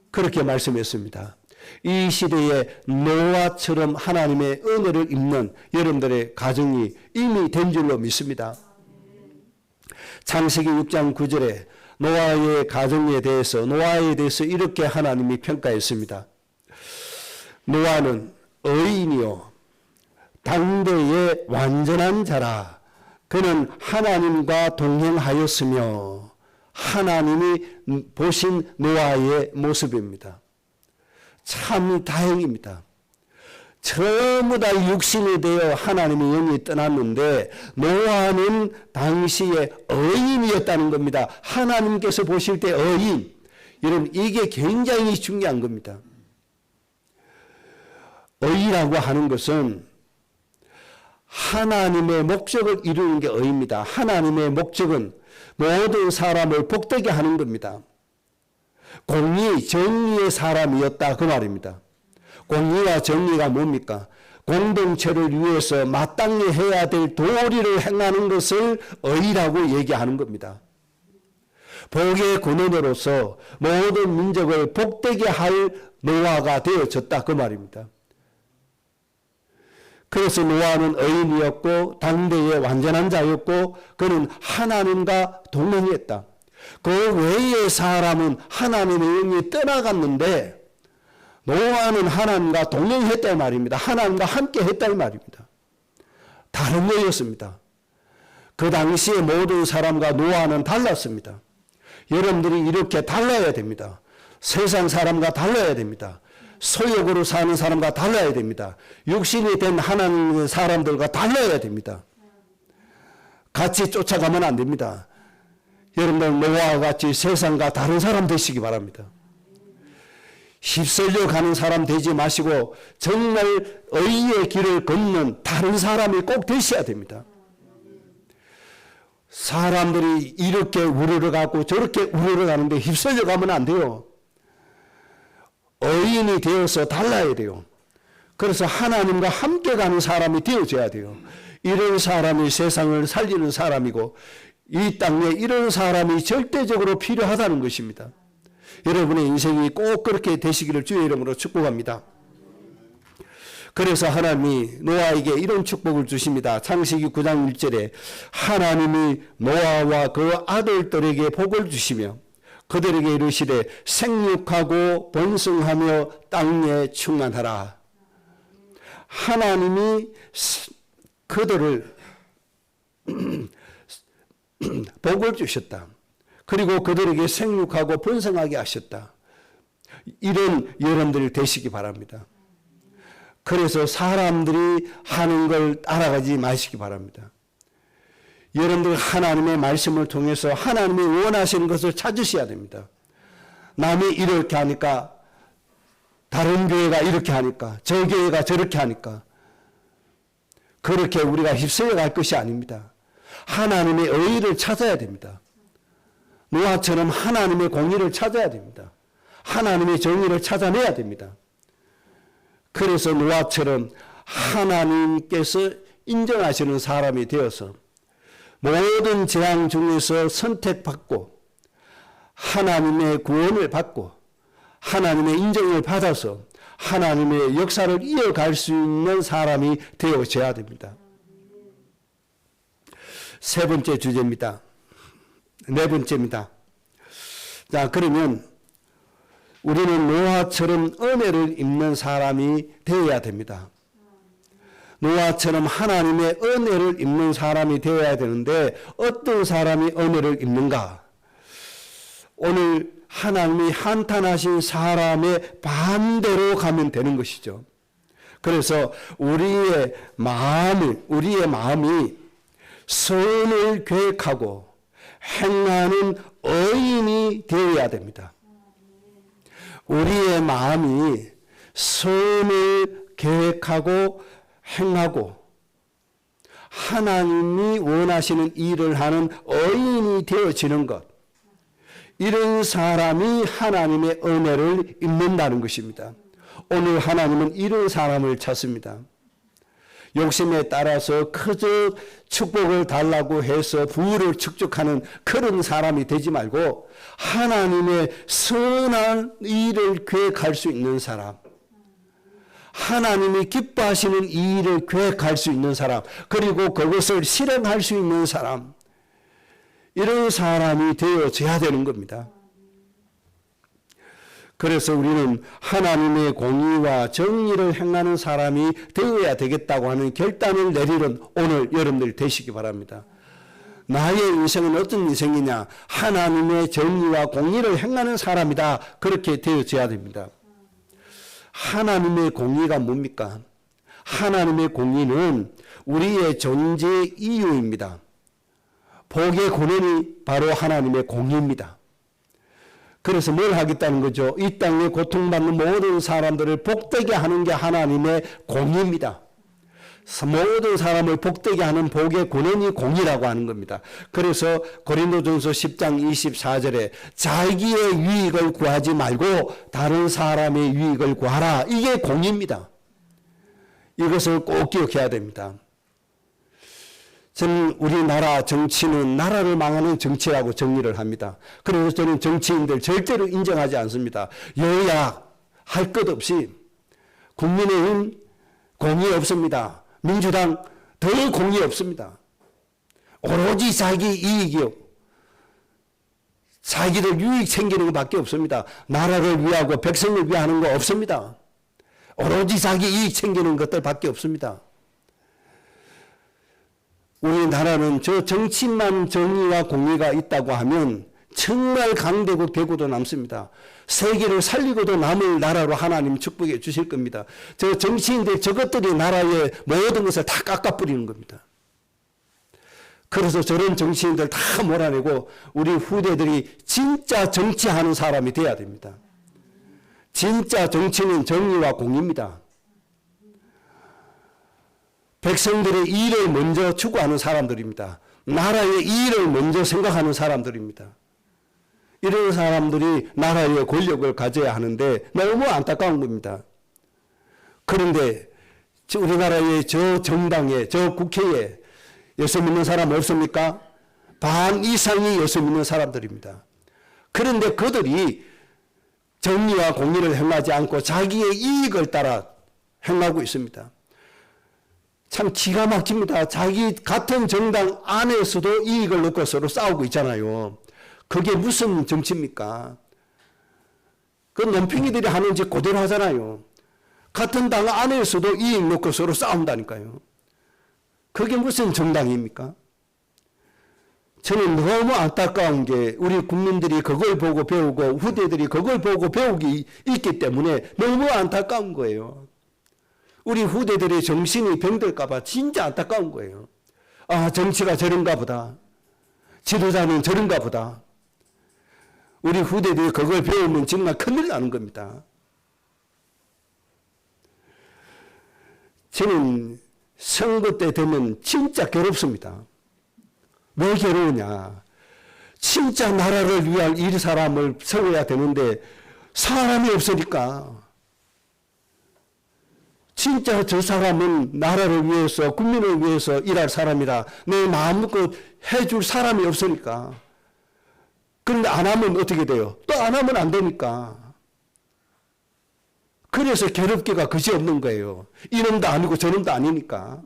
그렇게 말씀했습니다. 이 시대에 노아처럼 하나님의 은혜를 입는 여러분들의 가정이 이미 된 줄로 믿습니다. 창세기 6장 9절에 노아의 가정에 대해서 이렇게 하나님이 평가했습니다. 노아는 의인이요 당대의 완전한 자라. 그는 하나님과 동행하였으며 하나님이 보신 노아의 모습입니다. 참 다행입니다. 전부 다 육신이 되어 하나님의 영이 떠났는데 노아는 당시에 의인이었다는 겁니다. 하나님께서 보실 때 의인. 여러분 이게 굉장히 중요한 겁니다. 의라고 하는 것은 하나님의 목적을 이루는 게 의입니다. 하나님의 목적은 모든 사람을 복되게 하는 겁니다. 공의, 정의의 사람이었다 그 말입니다. 공의와 정의가 뭡니까? 공동체를 위해서 마땅히 해야 될 도리를 행하는 것을 의라고 얘기하는 겁니다. 복의 근원으로서 모든 민족을 복되게 할 노아가 되어졌다 그 말입니다. 그래서 노아는 의인이었고 당대의 완전한 자였고 그는 하나님과 동행했다. 그 외의 사람은 하나님의 영이 떠나갔는데 노아는 하나님과 동행했다 말입니다. 하나님과 함께 했다 말입니다. 다른 거였습니다. 그 당시에 모든 사람과 노아는 달랐습니다. 여러분들이 이렇게 달라야 됩니다. 세상 사람과 달라야 됩니다. 소욕으로 사는 사람과 달라야 됩니다. 육신이 된 하나님의 사람들과 달라야 됩니다. 같이 쫓아가면 안 됩니다. 여러분들 노아와 같이 세상과 다른 사람 되시기 바랍니다. 휩쓸려 가는 사람 되지 마시고 정말 의의 길을 걷는 다른 사람이 꼭 되셔야 됩니다. 사람들이 이렇게 우르르 가고 저렇게 우르르 가는데 휩쓸려 가면 안 돼요. 의인이 되어서 달라야 돼요. 그래서 하나님과 함께 가는 사람이 되어져야 돼요. 이런 사람이 세상을 살리는 사람이고 이 땅에 이런 사람이 절대적으로 필요하다는 것입니다. 여러분의 인생이 꼭 그렇게 되시기를 주의 이름으로 축복합니다. 그래서 하나님이 노아에게 이런 축복을 주십니다. 창세기 9장 1절에 하나님이 노아와 그 아들들에게 복을 주시며 그들에게 이르시되 생육하고 번성하며 땅에 충만하라. 하나님이 그들을 복을 주셨다. 그리고 그들에게 생육하고 번성하게 하셨다. 이런 여러분들이 되시기 바랍니다. 그래서 사람들이 하는 걸 따라가지 마시기 바랍니다. 여러분들 하나님의 말씀을 통해서 하나님이 원하시는 것을 찾으셔야 됩니다. 남이 이렇게 하니까, 다른 교회가 이렇게 하니까, 저 교회가 저렇게 하니까 그렇게 우리가 휩쓸려 갈 것이 아닙니다. 하나님의 의의를 찾아야 됩니다. 노아처럼 하나님의 공의를 찾아야 됩니다. 하나님의 정의를 찾아내야 됩니다. 그래서 노아처럼 하나님께서 인정하시는 사람이 되어서 모든 재앙 중에서 선택받고 하나님의 구원을 받고 하나님의 인정을 받아서 하나님의 역사를 이어갈 수 있는 사람이 되어져야 됩니다. 세 번째 주제입니다. 네 번째입니다. 자, 그러면 우리는 노아처럼 은혜를 입는 사람이 되어야 됩니다. 노아처럼 하나님의 은혜를 입는 사람이 되어야 되는데 어떤 사람이 은혜를 입는가? 오늘 하나님이 한탄하신 사람의 반대로 가면 되는 것이죠. 그래서 우리의 마음이 선을 계획하고 행하는 의인이 되어야 됩니다. 우리의 마음이 선을 계획하고 행하고 하나님이 원하시는 일을 하는 의인이 되어지는 것, 이런 사람이 하나님의 은혜를 입는다는 것입니다. 오늘 하나님은 이런 사람을 찾습니다. 욕심에 따라서 그저 축복을 달라고 해서 부를 축적하는 그런 사람이 되지 말고 하나님의 선한 일을 계획할 수 있는 사람, 하나님이 기뻐하시는 일을 계획할 수 있는 사람, 그리고 그것을 실행할 수 있는 사람, 이런 사람이 되어져야 되는 겁니다. 그래서 우리는 하나님의 공의와 정의를 행하는 사람이 되어야 되겠다고 하는 결단을 내리는 오늘 여러분들 되시기 바랍니다. 나의 인생은 어떤 인생이냐? 하나님의 정의와 공의를 행하는 사람이다. 그렇게 되어져야 됩니다. 하나님의 공의가 뭡니까? 하나님의 공의는 우리의 존재의 이유입니다. 복의 근원이 바로 하나님의 공의입니다. 그래서 뭘 하겠다는 거죠? 이 땅에 고통받는 모든 사람들을 복되게 하는 게 하나님의 공의입니다. 모든 사람을 복되게 하는 복의 근원이 공의라고 하는 겁니다. 그래서 고린도전서 10장 24절에 자기의 유익을 구하지 말고 다른 사람의 유익을 구하라. 이게 공의입니다. 이것을 꼭 기억해야 됩니다. 저는 우리나라 정치는 나라를 망하는 정치라고 정리를 합니다. 그래서 저는 정치인들 절대로 인정하지 않습니다. 여야 할 것 없이 국민의힘 공의 없습니다. 민주당 더 공의 없습니다. 오로지 자기 이익이요. 자기들 유익 챙기는 것밖에 없습니다. 나라를 위하고 백성을 위하는 거 없습니다. 오로지 자기 이익 챙기는 것들밖에 없습니다. 우리나라는 저 정치만 정의와 공의가 있다고 하면 정말 강대국 되고도 남습니다. 세계를 살리고도 남을 나라로 하나님 축복해 주실 겁니다. 저 정치인들 저것들이 나라의 모든 것을 다 깎아버리는 겁니다. 그래서 저런 정치인들 다 몰아내고 우리 후대들이 진짜 정치하는 사람이 돼야 됩니다. 진짜 정치는 정의와 공의입니다. 백성들의 일을 먼저 추구하는 사람들입니다. 나라의 일을 먼저 생각하는 사람들입니다. 이런 사람들이 나라의 권력을 가져야 하는데 너무 안타까운 겁니다. 그런데 우리나라의 저 정당에, 저 국회에 예수 믿는 사람 없습니까? 반 이상이 예수 믿는 사람들입니다. 그런데 그들이 정의와 공의를 행하지 않고 자기의 이익을 따라 행하고 있습니다. 참 기가 막힙니다. 자기 같은 정당 안에서도 이익을 얻고 서로 싸우고 있잖아요. 그게 무슨 정치입니까? 그 논팽이들이 하는 짓 그대로 하잖아요. 같은 당 안에서도 이익 놓고 서로 싸운다니까요. 그게 무슨 정당입니까? 저는 너무 안타까운 게 우리 국민들이 그걸 보고 배우고 후대들이 그걸 보고 배우기 있기 때문에 너무 안타까운 거예요. 우리 후대들의 정신이 병들까 봐 진짜 안타까운 거예요. 아, 정치가 저런가 보다. 지도자는 저런가 보다. 우리 후대들이 그걸 배우면 정말 큰일 나는 겁니다. 저는 선거 때 되면 진짜 괴롭습니다. 왜 괴로우냐? 진짜 나라를 위한 일 사람을 세워야 되는데 사람이 없으니까. 진짜 저 사람은 나라를 위해서 국민을 위해서 일할 사람이라 내 마음껏 해줄 사람이 없으니까. 그런데 안 하면 어떻게 돼요? 또 안 하면 안 되니까. 그래서 괴롭기가 그지없는 거예요. 이놈도 아니고 저놈도 아니니까.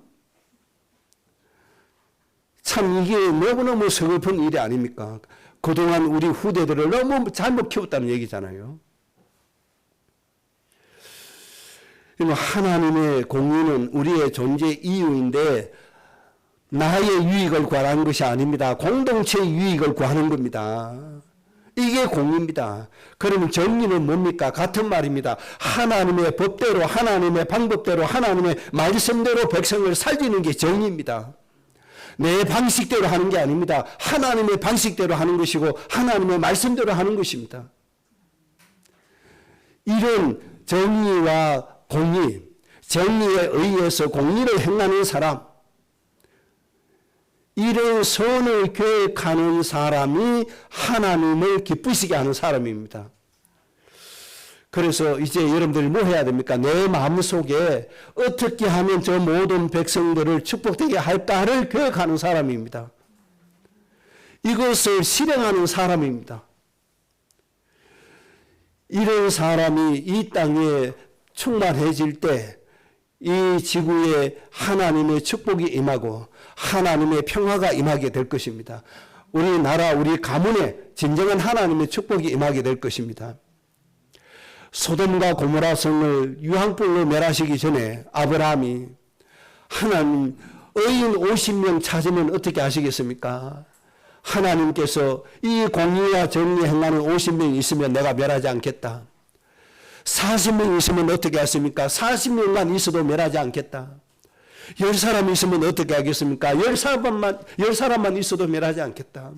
참 이게 너무너무 서글픈 일이 아닙니까? 그동안 우리 후대들을 너무 잘못 키웠다는 얘기잖아요. 하나님의 공의는 우리의 존재 이유인데 나의 유익을 구하는 것이 아닙니다. 공동체의 유익을 구하는 겁니다. 이게 공의입니다. 그러면 정의는 뭡니까? 같은 말입니다. 하나님의 법대로 하나님의 방법대로 하나님의 말씀대로 백성을 살리는 게 정의입니다. 내 방식대로 하는 게 아닙니다. 하나님의 방식대로 하는 것이고 하나님의 말씀대로 하는 것입니다. 이런 정의와 공의, 정의에 의해서 공의를 행하는 사람, 이런 선을 계획하는 사람이 하나님을 기쁘시게 하는 사람입니다. 그래서 이제 여러분들이 뭐 해야 됩니까? 내 마음속에 어떻게 하면 저 모든 백성들을 축복되게 할까를 계획하는 사람입니다. 이것을 실행하는 사람입니다. 이런 사람이 이 땅에 충만해질 때 이 지구에 하나님의 축복이 임하고 하나님의 평화가 임하게 될 것입니다. 우리 나라, 우리 가문에 진정한 하나님의 축복이 임하게 될 것입니다. 소돔과 고모라 성을 유황불로 멸하시기 전에 아브라함이 하나님 의인 50명 찾으면 어떻게 하시겠습니까? 하나님께서 이 공의와 정의 행하는 50명 있으면 내가 멸하지 않겠다. 40명 있으면 어떻게 하십니까? 40명만 있어도 멸하지 않겠다. 10사람 있으면 어떻게 하겠습니까? 10사람만 있어도 멸하지 않겠다.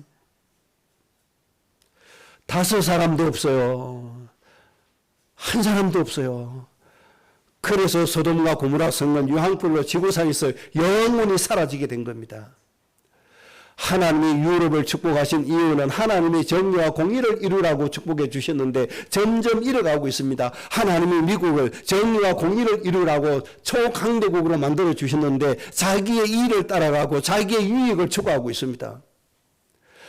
5사람도 없어요. 1사람도 없어요. 그래서 소돔과 고모라 성은 유황불로 지구상에서 영원히 사라지게 된 겁니다. 하나님이 유럽을 축복하신 이유는 하나님의 정의와 공의를 이루라고 축복해 주셨는데 점점 잃어가고 있습니다. 하나님이 미국을 정의와 공의를 이루라고 초강대국으로 만들어 주셨는데 자기의 일을 따라가고 자기의 유익을 추구하고 있습니다.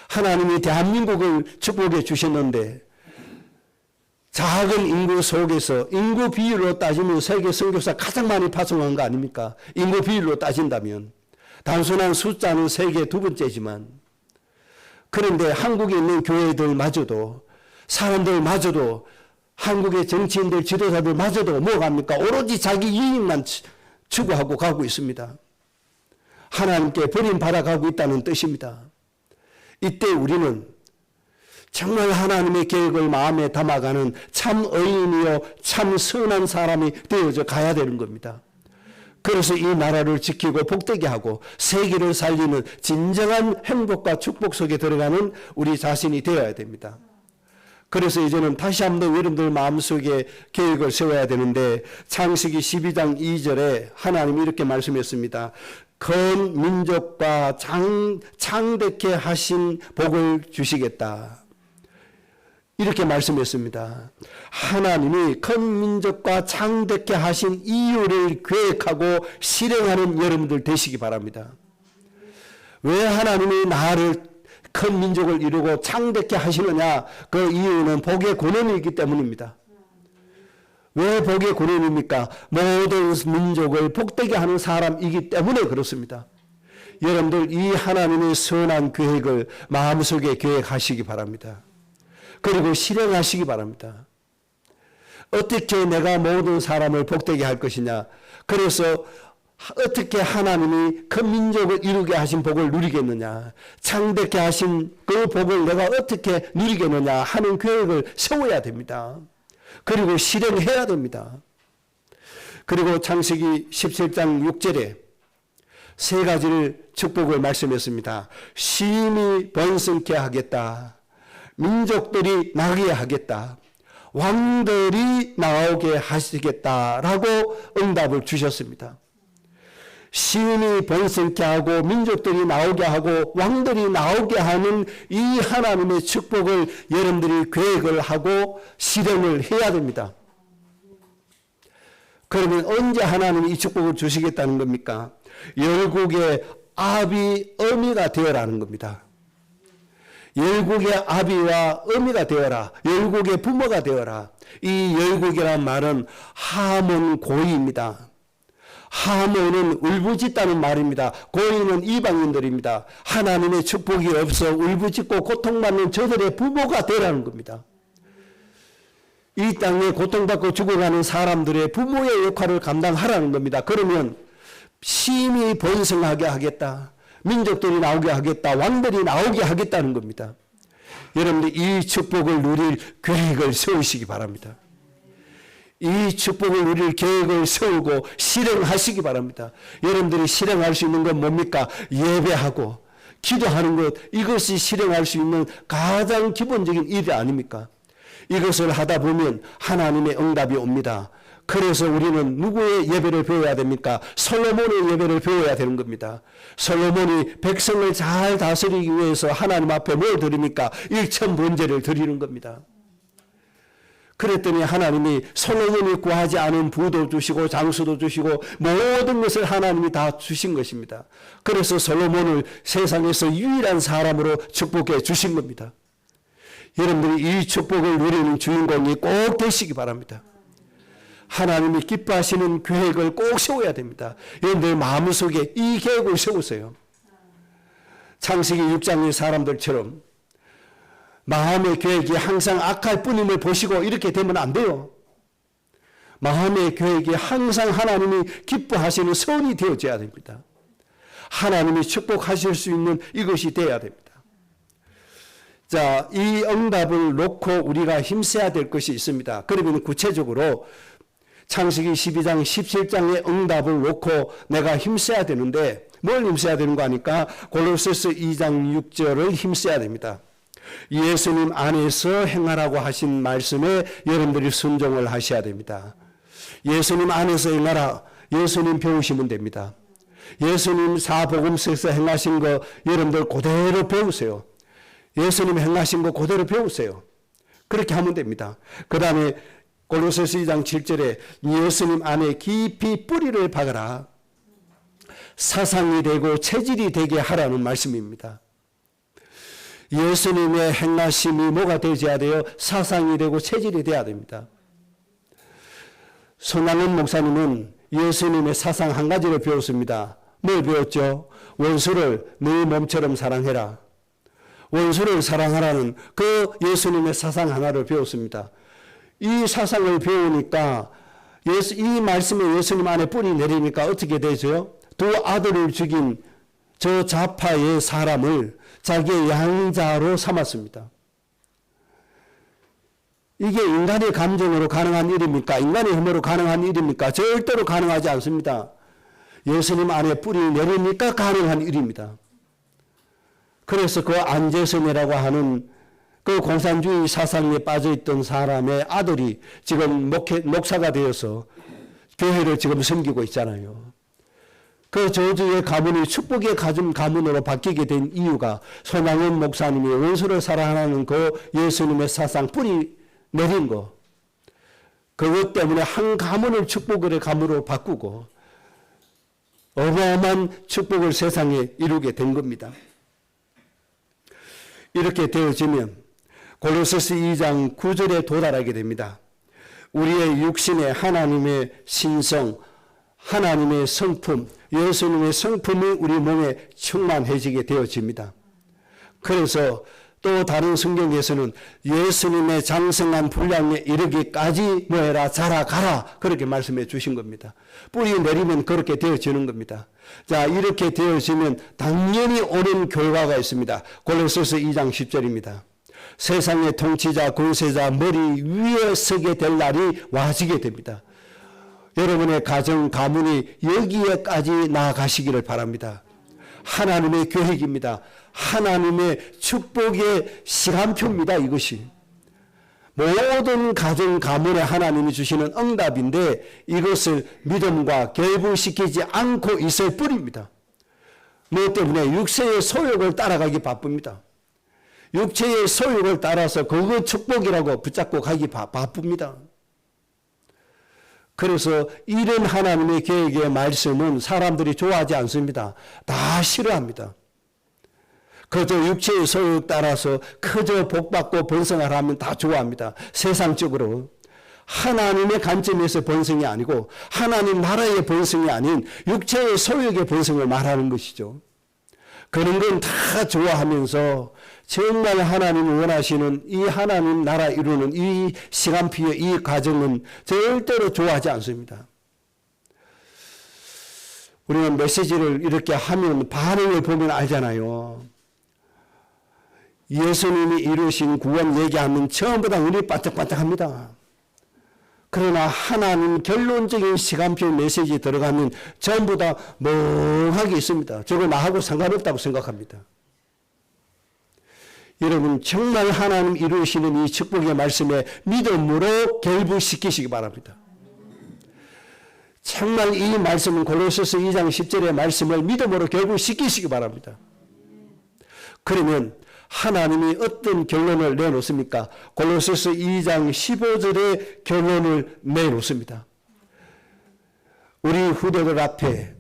하나님이 대한민국을 축복해 주셨는데 작은 인구 속에서 인구 비율로 따지면 세계 선교사 가장 많이 파송한 거 아닙니까? 인구 비율로 따진다면 단순한 숫자는 세계 2번째지만 그런데 한국에 있는 교회들마저도 사람들마저도 한국의 정치인들 지도자들마저도 뭐가 합니까? 오로지 자기 이익만 추구하고 가고 있습니다. 하나님께 버림받아 가고 있다는 뜻입니다. 이때 우리는 정말 하나님의 계획을 마음에 담아가는 참 의인이요 참 선한 사람이 되어져 가야 되는 겁니다. 그래서 이 나라를 지키고 복되게 하고 세계를 살리는 진정한 행복과 축복 속에 들어가는 우리 자신이 되어야 됩니다. 그래서 이제는 다시 한번 여러분들 마음속에 계획을 세워야 되는데 창세기 12장 2절에 하나님이 이렇게 말씀했습니다. 큰 민족과 창대케 하신 복을 주시겠다. 이렇게 말씀했습니다. 하나님이 큰 민족과 창대케 하신 이유를 계획하고 실행하는 여러분들 되시기 바랍니다. 왜 하나님이 나를 큰 민족을 이루고 창대케 하시느냐? 그 이유는 복의 근원이기 때문입니다. 왜 복의 근원입니까? 모든 민족을 복되게 하는 사람이기 때문에 그렇습니다. 여러분들 이 하나님의 선한 계획을 마음속에 계획하시기 바랍니다. 그리고 실행하시기 바랍니다. 어떻게 내가 모든 사람을 복되게 할 것이냐. 그래서 어떻게 하나님이 그 민족을 이루게 하신 복을 누리겠느냐. 창대케 하신 그 복을 내가 어떻게 누리겠느냐 하는 계획을 세워야 됩니다. 그리고 실행해야 됩니다. 그리고 창세기 17장 6절에 세 가지를 축복을 말씀했습니다. 심히 번성케 하겠다. 민족들이 나게 하겠다. 왕들이 나오게 하시겠다라고 응답을 주셨습니다. 심히 번성케 하고 민족들이 나오게 하고 왕들이 나오게 하는 이 하나님의 축복을 여러분들이 계획을 하고 실행을 해야 됩니다. 그러면 언제 하나님이 이 축복을 주시겠다는 겁니까? 열국의 아비 어미가 되어라는 겁니다. 열국의 아비와 어미가 되어라. 열국의 부모가 되어라. 이 열국이란 말은 하몬 고이입니다. 하몬은 울부짖다는 말입니다. 고인은 이방인들입니다. 하나님의 축복이 없어 울부짖고 고통받는 저들의 부모가 되라는 겁니다. 이 땅에 고통받고 죽어가는 사람들의 부모의 역할을 감당하라는 겁니다. 그러면 심히 번성하게 하겠다. 민족들이 나오게 하겠다. 왕들이 나오게 하겠다는 겁니다. 여러분들 이 축복을 누릴 계획을 세우시기 바랍니다. 이 축복을 누릴 계획을 세우고 실행하시기 바랍니다. 여러분들이 실행할 수 있는 건 뭡니까? 예배하고 기도하는 것, 이것이 실행할 수 있는 가장 기본적인 일이 아닙니까? 이것을 하다 보면 하나님의 응답이 옵니다. 그래서 우리는 누구의 예배를 배워야 됩니까? 솔로몬의 예배를 배워야 되는 겁니다. 솔로몬이 백성을 잘 다스리기 위해서 하나님 앞에 뭘 드립니까? 일천번제를 드리는 겁니다. 그랬더니 하나님이 솔로몬이 구하지 않은 부도 주시고 장수도 주시고 모든 것을 하나님이 다 주신 것입니다. 그래서 솔로몬을 세상에서 유일한 사람으로 축복해 주신 겁니다. 여러분들이 이 축복을 누리는 주인공이 꼭 되시기 바랍니다. 하나님이 기뻐하시는 계획을 꼭 세워야 됩니다. 여러분들 마음속에 이 계획을 세우세요. 창세기 6장의 사람들처럼 마음의 계획이 항상 악할 뿐임을 보시고 이렇게 되면 안 돼요. 마음의 계획이 항상 하나님이 기뻐하시는 선이 되어져야 됩니다. 하나님이 축복하실 수 있는 이것이 되어야 됩니다. 자, 이 응답을 놓고 우리가 힘써야 될 것이 있습니다. 그러면 구체적으로 창세기 12장 17장의 응답을 놓고 내가 힘써야 되는데 뭘 힘써야 되는 거 아니까 골로새서 2장 6절을 힘써야 됩니다. 예수님 안에서 행하라고 하신 말씀에 여러분들이 순종을 하셔야 됩니다. 예수님 안에서 행하라. 예수님 배우시면 됩니다. 예수님 사복음서에서 행하신 거 여러분들 그대로 배우세요. 예수님 행하신 거 그대로 배우세요. 그렇게 하면 됩니다. 그 다음에 골로새서 2장 7절에 예수님 안에 깊이 뿌리를 박아라. 사상이 되고 체질이 되게 하라는 말씀입니다. 예수님의 행하심이 뭐가 되어야 돼요? 사상이 되고 체질이 되어야 됩니다. 손학원 목사님은 예수님의 사상 한 가지를 배웠습니다. 뭘 배웠죠? 원수를 네 몸처럼 사랑해라. 원수를 사랑하라는 그 예수님의 사상 하나를 배웠습니다. 이 사상을 배우니까 이 말씀에 예수님 안에 뿌리 내리니까 어떻게 되죠? 두 아들을 죽인 저 좌파의 사람을 자기의 양자로 삼았습니다. 이게 인간의 감정으로 가능한 일입니까? 인간의 힘으로 가능한 일입니까? 절대로 가능하지 않습니다. 예수님 안에 뿌리 내리니까 가능한 일입니다. 그래서 그 안재선이라고 하는 그 공산주의 사상에 빠져있던 사람의 아들이 지금 목사가 되어서 교회를 지금 섬기고 있잖아요. 그 저주의 가문이 축복의 가문으로 바뀌게 된 이유가 손학원 목사님이 원수를 사랑하는 그 예수님의 사상 뿌리 내린 거. 그것 때문에 한 가문을 축복의 가문으로 바꾸고 어마어마한 축복을 세상에 이루게 된 겁니다. 이렇게 되어지면 골로새서 2장 9절에 도달하게 됩니다. 우리의 육신에 하나님의 신성, 하나님의 성품, 예수님의 성품이 우리 몸에 충만해지게 되어집니다. 그래서 또 다른 성경에서는 예수님의 장성한 분량에 이르기까지 뭐해라 자라가라 그렇게 말씀해 주신 겁니다. 뿌리 내리면 그렇게 되어지는 겁니다. 자, 이렇게 되어지면 당연히 오는 결과가 있습니다. 골로새서 2장 10절입니다. 세상의 통치자 권세자 머리 위에 서게 될 날이 와지게 됩니다. 여러분의 가정 가문이 여기에까지 나아가시기를 바랍니다. 하나님의 계획입니다. 하나님의 축복의 시간표입니다. 이것이 모든 가정 가문에 하나님이 주시는 응답인데 이것을 믿음과 결부시키지 않고 있을 뿐입니다. 무엇 때문에? 육체의 소욕을 따라가기 바쁩니다. 육체의 소욕을 따라서 그거 축복이라고 붙잡고 가기 바쁩니다. 그래서 이런 하나님의 계획의 말씀은 사람들이 좋아하지 않습니다. 다 싫어합니다. 그저 육체의 소욕 따라서 그저 복받고 번성하라 하면 다 좋아합니다. 세상적으로. 하나님의 관점에서 번성이 아니고 하나님 나라의 번성이 아닌 육체의 소욕의 번성을 말하는 것이죠. 그런 건 다 좋아하면서 정말 하나님이 원하시는 이 하나님 나라 이루는 이 시간표의 이 과정은 절대로 좋아하지 않습니다. 우리는 메시지를 이렇게 하면 반응을 보면 알잖아요. 예수님이 이루신 구원 얘기하면 전부 다 눈이 반짝반짝합니다. 그러나 하나님 결론적인 시간표 메시지 들어가면 전부 다 멍하게 있습니다. 저거 나하고 상관없다고 생각합니다. 여러분 정말 하나님 이루시는 이 축복의 말씀에 믿음으로 결부시키시기 바랍니다. 정말 이 말씀은 골로새서 2장 10절의 말씀을 믿음으로 결부시키시기 바랍니다. 그러면 하나님이 어떤 결론을 내놓습니까? 골로새서 2장 15절의 결론을 내놓습니다. 우리 후대들 앞에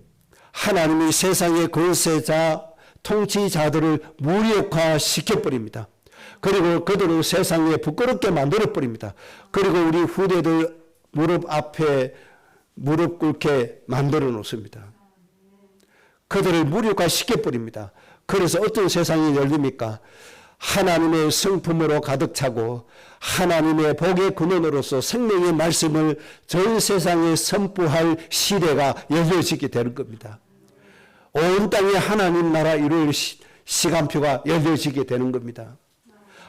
하나님이 세상의 권세자, 통치자들을 무력화시켜버립니다. 그리고 그들을 세상에 부끄럽게 만들어버립니다. 그리고 우리 후대들 무릎 앞에 무릎 꿇게 만들어 놓습니다. 그들을 무력화시켜버립니다. 그래서 어떤 세상이 열립니까? 하나님의 성품으로 가득 차고 하나님의 복의 근원으로서 생명의 말씀을 전 세상에 선포할 시대가 열려지게 되는 겁니다. 온 땅에 하나님 나라 이룰 시간표가 열려지게 되는 겁니다.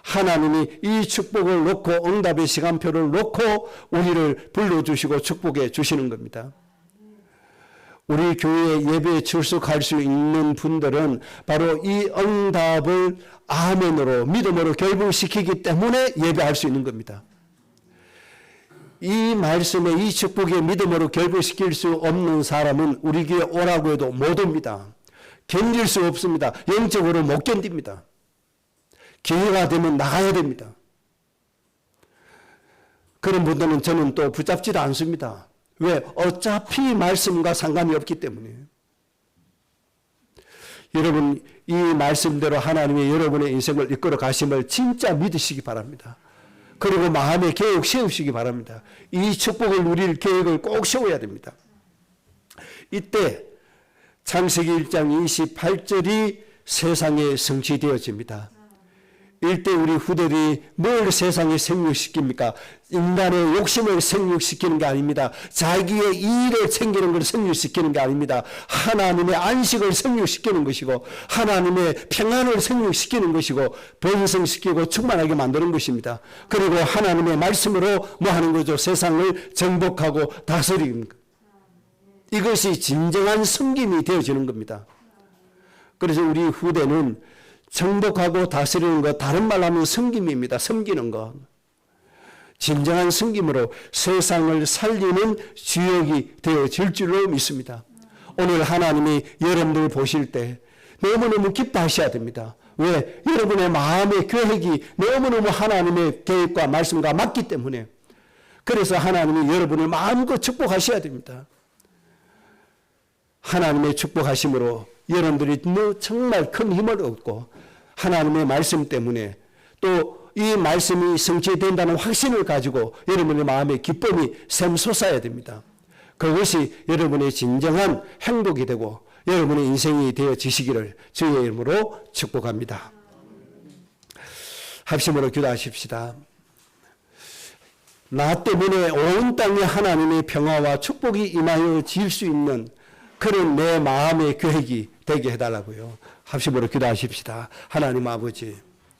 하나님이 이 축복을 놓고 응답의 시간표를 놓고 우리를 불러주시고 축복해 주시는 겁니다. 우리 교회에 예배에 출석할 수 있는 분들은 바로 이 응답을 아멘으로 믿음으로 결부시키기 때문에 예배할 수 있는 겁니다. 이 말씀에 이 축복에 믿음으로 결부시킬 수 없는 사람은 우리 교회에 오라고 해도 못 옵니다. 견딜 수 없습니다. 영적으로 못 견딥니다. 기회가 되면 나가야 됩니다. 그런 분들은 저는 또 붙잡지도 않습니다. 왜? 어차피 말씀과 상관이 없기 때문에. 여러분 이 말씀대로 하나님이 여러분의 인생을 이끌어 가심을 진짜 믿으시기 바랍니다. 그리고 마음에 계획 세우시기 바랍니다. 이 축복을 누릴 계획을 꼭 세워야 됩니다. 이때 창세기 1장 28절이 세상에 성취되어집니다. 이때 우리 후대들이 뭘 세상에 생육시킵니까? 인간의 욕심을 생육시키는 게 아닙니다. 자기의 이익을 챙기는 걸 생육시키는 게 아닙니다. 하나님의 안식을 생육시키는 것이고 하나님의 평안을 생육시키는 것이고 번성시키고 충만하게 만드는 것입니다. 그리고 하나님의 말씀으로 뭐 하는 거죠? 세상을 정복하고 다스리는 것. 이것이 진정한 섬김이 되어지는 겁니다. 그래서 우리 후대는 정복하고 다스리는 것, 다른 말로 하면 섬김입니다. 섬기는 것. 진정한 섬김으로 세상을 살리는 주역이 되어질 줄로 믿습니다. 오늘 하나님이 여러분들 보실 때 너무너무 기뻐하셔야 됩니다. 왜? 여러분의 마음의 계획이 너무너무 하나님의 계획과 말씀과 맞기 때문에. 그래서 하나님이 여러분을 마음껏 축복하셔야 됩니다. 하나님의 축복하심으로 여러분들이 정말 큰 힘을 얻고 하나님의 말씀 때문에 또 이 말씀이 성취된다는 확신을 가지고 여러분의 마음에 기쁨이 샘솟아야 됩니다. 그것이 여러분의 진정한 행복이 되고 여러분의 인생이 되어지시기를 주의 이름으로 축복합니다. 합심으로 기도하십시다. 나 때문에 온 땅에 하나님의 평화와 축복이 임하여 질 수 있는 그런 내 마음의 계획이 되게 해달라고요. 합심으로 기도하십시다. 하나님 아버지,